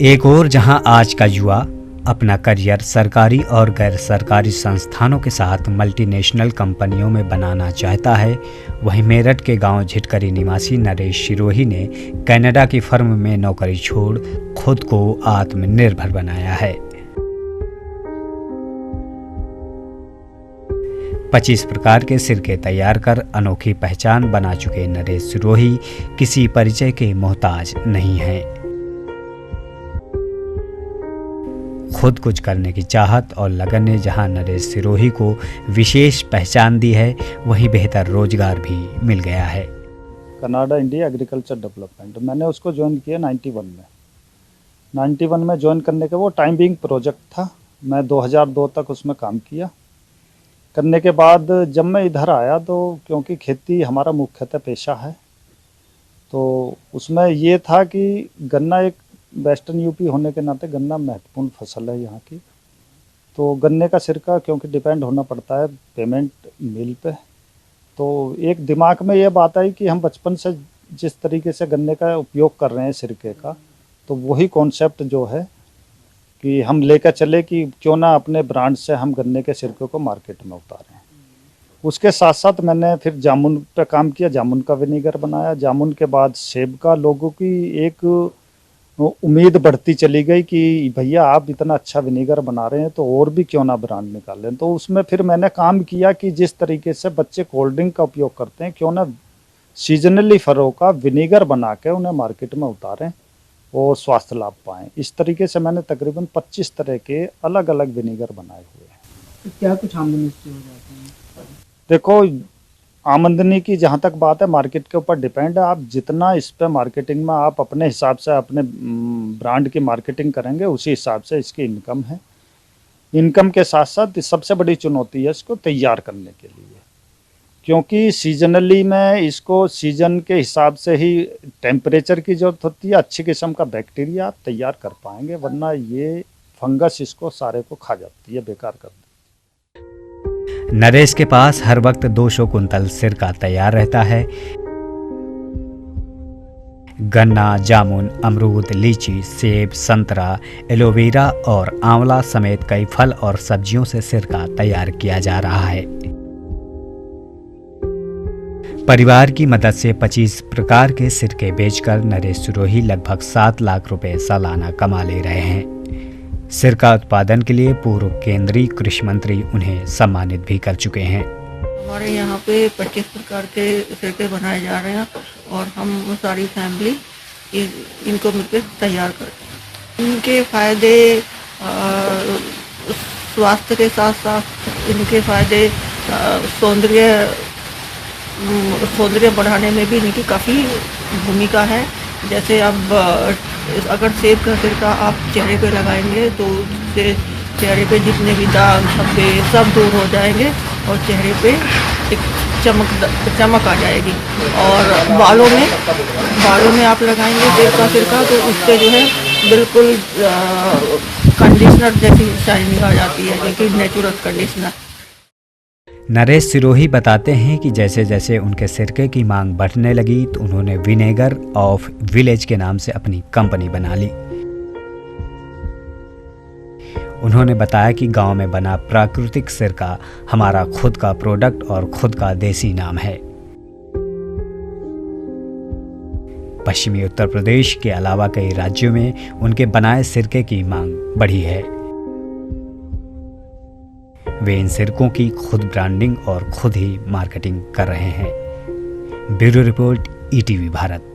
एक और जहां आज का युवा अपना करियर सरकारी और गैर सरकारी संस्थानों के साथ मल्टीनेशनल कंपनियों में बनाना चाहता है, वहीं मेरठ के गांव झिटकरी निवासी नरेश सिरोही ने कनाडा की फर्म में नौकरी छोड़ खुद को आत्मनिर्भर बनाया है। 25 प्रकार के सिरके तैयार कर अनोखी पहचान बना चुके नरेश सिरोही किसी परिचय के मोहताज नहीं हैं। खुद कुछ करने की चाहत और लगन ने जहां नरेश सिरोही को विशेष पहचान दी है, वहीं बेहतर रोजगार भी मिल गया है। कनाडा इंडिया एग्रीकल्चर डेवलपमेंट मैंने उसको ज्वाइन किया 91 में ज्वाइन करने के वो टाइम बिंग प्रोजेक्ट था। मैं 2002 तक उसमें काम किया। करने के बाद जब मैं इधर आया तो क्योंकि खेती हमारा मुख्यतः पेशा है, तो उसमें ये था कि गन्ना एक वेस्टर्न यूपी होने के नाते गन्ना महत्वपूर्ण फसल है यहाँ की। तो गन्ने का सिरका क्योंकि डिपेंड होना पड़ता है पेमेंट मिल पे, तो एक दिमाग में ये बात आई कि हम बचपन से जिस तरीके से गन्ने का उपयोग कर रहे हैं सिरके का, तो वही कॉन्सेप्ट जो है कि हम लेकर चले कि क्यों ना अपने ब्रांड से हम गन्ने के सिरके को मार्केट में उतारें। उसके साथ साथ मैंने फिर जामुन पे काम किया, जामुन का विनीगर बनाया। जामुन के बाद सेब का। लोगों की एक उम्मीद बढ़ती चली गई कि भैया आप इतना अच्छा विनीगर बना रहे हैं तो और भी क्यों ना ब्रांड निकालें। तो उसमें फिर मैंने काम किया कि जिस तरीके से बच्चे कोल्ड ड्रिंक का उपयोग करते हैं, क्यों ना सीजनली फलों का विनीगर बना के उन्हें मार्केट में उतारें और स्वास्थ्य लाभ पाएँ। इस तरीके से मैंने तकरीबन 25 तरह के अलग अलग विनीगर बनाए हुए हैं। तो क्या कुछ आमदनी इससे हो जाती है? देखो, आमदनी की जहाँ तक बात है मार्केट के ऊपर डिपेंड है। आप जितना इस पे मार्केटिंग में आप अपने हिसाब से अपने ब्रांड की मार्केटिंग करेंगे, उसी हिसाब से इसकी इनकम है। इनकम के साथ साथ सबसे बड़ी चुनौती है इसको तैयार करने के लिए, क्योंकि सीजनली में इसको सीजन के हिसाब से ही टेम्परेचर की ज़रूरत होती है। अच्छी किस्म का बैक्टीरिया आप तैयार कर पाएंगे, वरना ये फंगस इसको सारे को खा जाती है, बेकार कर देती है। नरेश के पास हर वक्त 200 कुंतल सिरका तैयार रहता है। गन्ना, जामुन, अमरूद, लीची, सेब, संतरा, एलोवेरा और आंवला समेत कई फल और सब्जियों से सिरका तैयार किया जा रहा है। परिवार की मदद से 25 प्रकार के सिरके बेचकर नरेश सिरोही लगभग 7 लाख रुपए सालाना कमा ले रहे हैं। सिरका उत्पादन के लिए पूर्व केंद्रीय कृषि मंत्री उन्हें सम्मानित भी कर चुके हैं। हमारे यहाँ पे 25 प्रकार के सिरके बनाए जा रहे हैं और हम सारी फैमिली इनको मिलकर तैयार करते हैं। इनके फ़ायदे स्वास्थ्य के साथ साथ इनके फ़ायदे सौंदर्य बढ़ाने में भी इनकी काफ़ी भूमिका है। जैसे अब अगर सेब का सिरका आप चेहरे पे लगाएंगे तो उससे चेहरे पे जितने भी दाग धब्बे सब दूर हो जाएंगे और चेहरे पे एक चमक आ जाएगी। और बालों में आप लगाएंगे सेब का सिरका तो उससे जो है बिल्कुल कंडीशनर जैसी शाइनिंग आ जाती है, जो कि नेचुरल कंडीशनर। नरेश सिरोही बताते हैं कि जैसे जैसे उनके सिरके की मांग बढ़ने लगी तो उन्होंने विनेगर ऑफ विलेज के नाम से अपनी कंपनी बना ली। उन्होंने बताया कि गांव में बना प्राकृतिक सिरका हमारा खुद का प्रोडक्ट और खुद का देसी नाम है। पश्चिमी उत्तर प्रदेश के अलावा कई राज्यों में उनके बनाए सिरके की मांग बढ़ी है। वे इन सिरकों की खुद ब्रांडिंग और खुद ही मार्केटिंग कर रहे हैं। Bureau report, ETV Bharat.